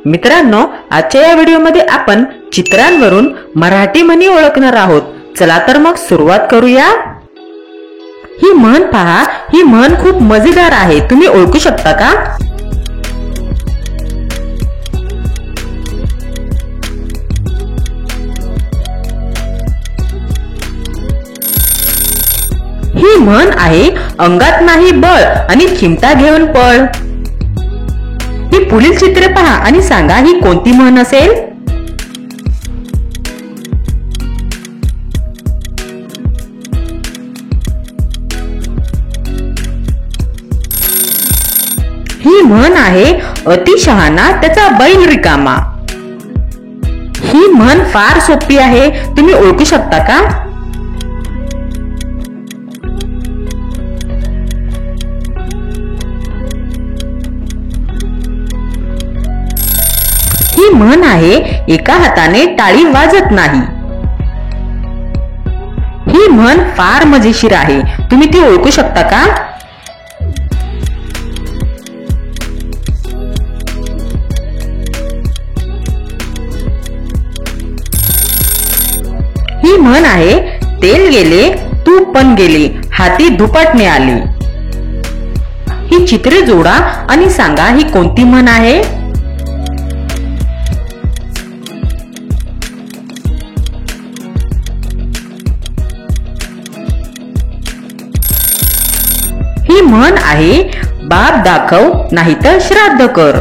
मित्रांनो, आजच्या या व्हिडिओमध्ये आपण चित्रांवरून मराठी म्हणी ओळखणार आहोत. चला तर मग सुरुवात करूया. ही म्हण पहा, ही म्हण खूप मजेदार आहे. तुम्ही ओळखू शकता का? ही म्हण आहे, अंगात नाही बळ आणि चिमटा घेऊन पळ. ही पुढील चित्रे पहा आणि सांगा ही कोणती म्हण असेल? ही म्हण आहे, अति शहाणा त्याचा बैल रिकामा. ही म्हण फार सोपी आहे. तुम्ही ओळखू शकता का? ही म्हण आहे, एका हाताने टाळी वाजत नाही. ही म्हण फार मजेशीर आहे. तुम्ही ती ओळखू शकता का? ही म्हण आहे, तेल गेले तूप पण गेले, हाती धुपाटणे आले. ही चित्रे जोडा आणि सांगा ही कोणती म्हण आहे? ही म्हण आहे, बाप दाखव नाहीतर श्राद्ध कर.